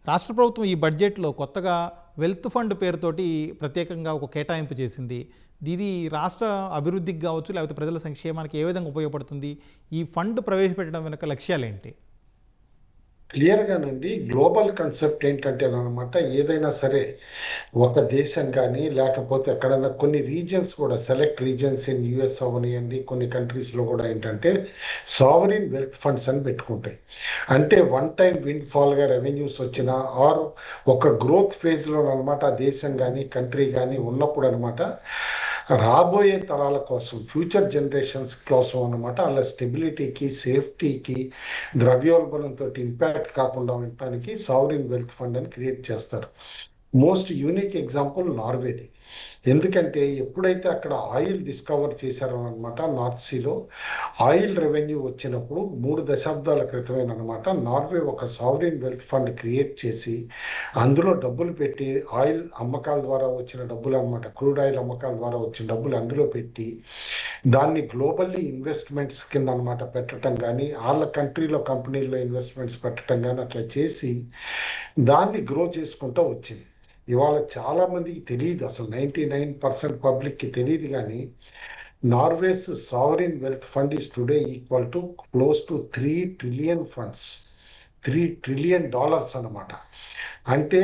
రాష్ట్ర ప్రభుత్వం ఈ బడ్జెట్‌లో కొత్తగా వెల్త్ ఫండ్ పేరుతోటి ప్రత్యేకంగా ఒక కేటాయింపు చేసింది. ఇది రాష్ట్ర అభివృద్ధికి గావచ్చు, లేకపోతే ప్రజల సంక్షేమానికి ఏ విధంగా ఉపయోగపడుతుంది? ఈ ఫండ్ ప్రవేశపెట్టడం వెనక లక్ష్యాలేంటి? క్లియర్‌గానండి. గ్లోబల్ కన్సెప్ట్ ఏంటంటేననమాట, ఏదైనా సరే ఒక దేశం గానీ, లేకపోతే ఎక్కడన్నా కొన్ని రీజియన్స్ కూడా సెలెక్ట్ రీజియన్స్ ఇన్ యూఎస్ అవ్వనియండి, కొన్ని కంట్రీస్‌లో గూడా ఏంటంటే, సావరీన్ వెల్త్ ఫండ్స్ అని పెట్టుకుంటాయి. అంటే వన్ టైమ్ విండ్ ఫాల్‌గా రెవెన్యూస్ వచ్చినా ఆర్ ఒక గ్రోత్ ఫేజ్‌లోననమాట ఆ దేశం గానీ, కంట్రీ గానీ ఉన్నప్పుడనమాట, రాబోయే తరాల కోసం, ఫ్యూచర్ జనరేషన్స్ కోసం అనమాట, ఆళ్ళ స్టెబిలిటీకి, సేఫ్టీకి, ద్రవ్యోల్బణంతో ఇంపాక్ట్ కాకుండా ఉండటానికి సావరీన్ వెల్త్ ఫండ్ అని క్రియేట్ చేస్తారు. మోస్ట్ యూనిక్ ఎగ్జాంపుల్ నార్వేది. ఎందుకంటే ఎప్పుడైతే అక్కడ ఆయిల్ డిస్కవర్ చేశారో అనమాట నార్త్ సీలో, ఆయిల్ రెవెన్యూ వచ్చినప్పుడు 3 దశాబ్దాల క్రితమేనమాట నార్వే ఒక సావరీన్ వెల్త్ ఫండ్ క్రియేట్ చేసి, అందులో డబ్బులు పెట్టి, ఆయిల్ అమ్మకాల ద్వారా వచ్చిన డబ్బులు అనమాట, క్రూడ్ ఆయిల్ అమ్మకాల ద్వారా వచ్చిన డబ్బులు అందులో పెట్టి, దాన్ని గ్లోబల్లీ ఇన్వెస్ట్మెంట్స్ కింద అనమాట పెట్టడం కానీ, వాళ్ళ కంట్రీలో కంపెనీల్లో ఇన్వెస్ట్మెంట్స్ పెట్టడం కానీ అట్లా చేసి దాన్ని గ్రో చేసుకుంటూ వచ్చింది. ఇవాళ చాలామందికి తెలియదు, అసలు 99% పబ్లిక్కి తెలియదు. కానీ Norway's sovereign wealth fund is today equal to close to 3 trillion funds, $3 trillion అనమాట. అంటే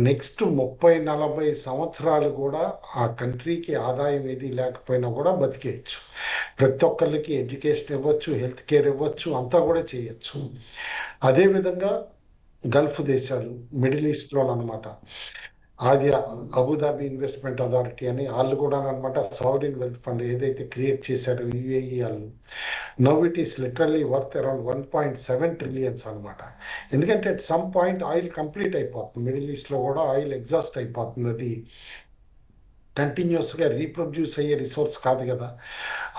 నెక్స్ట్ 30-40 సంవత్సరాలు కూడా ఆ కంట్రీకి ఆదాయం ఏది లేకపోయినా కూడా బతికేయచ్చు. ప్రతి ఒక్కరికి ఎడ్యుకేషన్ ఇవ్వచ్చు, హెల్త్ కేర్ ఇవ్వచ్చు, అంతా కూడా చేయొచ్చు. అదేవిధంగా గల్ఫ్ దేశాలు, మిడిల్ ఈస్ట్లో అనమాట, అది అబుదాబి ఇన్వెస్ట్మెంట్ అథారిటీ అని వాళ్ళు కూడా అనమాట సావరిన్ వెల్త్ ఫండ్ ఏదైతే క్రియేట్ చేశారో యుఏఈ వాళ్ళు, now it is literally worth around 1.7 trillions అనమాట. ఎందుకంటే at some point oil complete అయిపోతుంది, మిడిల్ ఈస్ట్లో కూడా ఆయిల్ ఎగ్జాస్ట్ అయిపోతుంది. అది కంటిన్యూస్గా రీప్రొడ్యూస్ అయ్యే రిసోర్స్ కాదు కదా.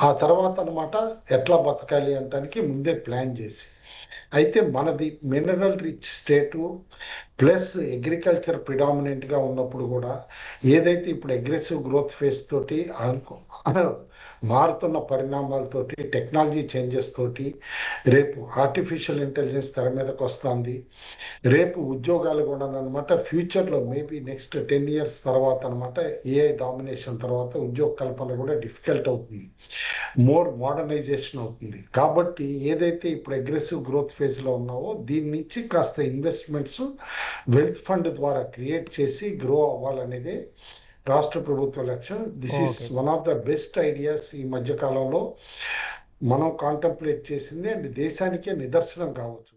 ఆ తర్వాత అనమాట ఎట్లా బతకాలి అంటానికి ముందే ప్లాన్ చేసి, అయితే మనది మినరల్ రిచ్ స్టేటు ప్లస్ అగ్రికల్చర్ ప్రిడామినెంట్గా ఉన్నప్పుడు కూడా, ఏదైతే ఇప్పుడు అగ్రెసివ్ గ్రోత్ ఫేస్ తోటి మారుతున్న పరిణామాలతోటి, టెక్నాలజీ చేంజెస్ తోటి, రేపు ఆర్టిఫిషియల్ ఇంటెలిజెన్స్ తెర మీదకి వస్తుంది. రేపు ఉద్యోగాలు కూడా అనమాట ఫ్యూచర్లో మేబీ నెక్స్ట్ 10 years తర్వాత అనమాట ఏఐ డామినేషన్ తర్వాత ఉద్యోగ కల్పన కూడా డిఫికల్ట్ అవుతుంది, మోర్ మోడర్నైజేషన్ అవుతుంది. కాబట్టి ఏదైతే ఇప్పుడు అగ్రెసివ్ గ్రోత్ ఫేజ్లో ఉన్నావో దీని నుంచి కాస్త ఇన్వెస్ట్మెంట్స్ వెల్త్ ఫండ్ ద్వారా క్రియేట్ చేసి గ్రో అవ్వాలనేదే రాష్ట్ర ప్రభుత్వ లక్ష్యం. This is okay. One of the best ideas ఈ మధ్య కాలంలో మనం కాంటంప్లేట్ చేసింది, అండ్ దేశానికే నిదర్శనం కావచ్చు.